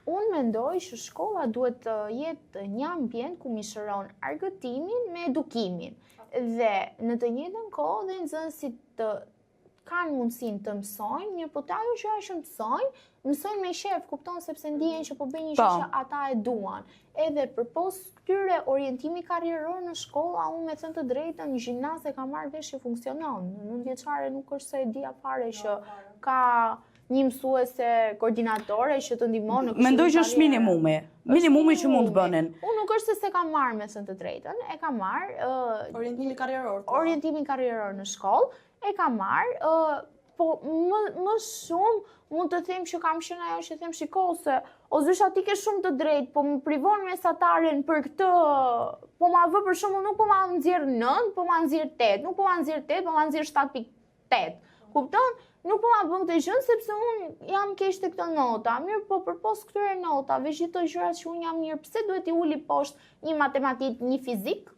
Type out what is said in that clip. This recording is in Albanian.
Unë mendoj që shkolla duhet të jetë një ambient ku mishëron argëtimin me edukimin. Dhe në të njëjtën kohë dhe nxënësit kanë mundësinë të mësojnë, mirë po të ajo që është mësojnë me shef, kupton sepse ndihen që po bëjnë një gjë që ata e duan. Edhe përpos këtyre orientimi karrieror në shkolla, unë me thënë të drejtën, në gjimnaz e ka marrë vesh që funksionon. Në 9 vjeçare nuk është se e dia fare që ka një mësuese koordinatore që të ndihmon në mendoj që është minimumi që mund të bënin. Unë nuk është se ka marrë me thënë të drejtën, e ka marrë orientimin karrieror në shkollë, e ka marrë, po më shumë mund të them që kam qenë ajo që them shiko se o zysha ti ke shumë të drejtë, po më privon mesataren për këtë, po ma vë për shembull nuk po ma nxjerr 9, po ma nxjerr 8, nuk po ma nxjerr 8, po ma nxjerr 7.8. Kupton? Nuk po ma bën këtë gjë sepse unë jam keq te këto nota. Mirë, po përpos këtyre notave, gjithë gjërat që unë jam mirë, pse duhet i uli poshtë një matematik, një fizik?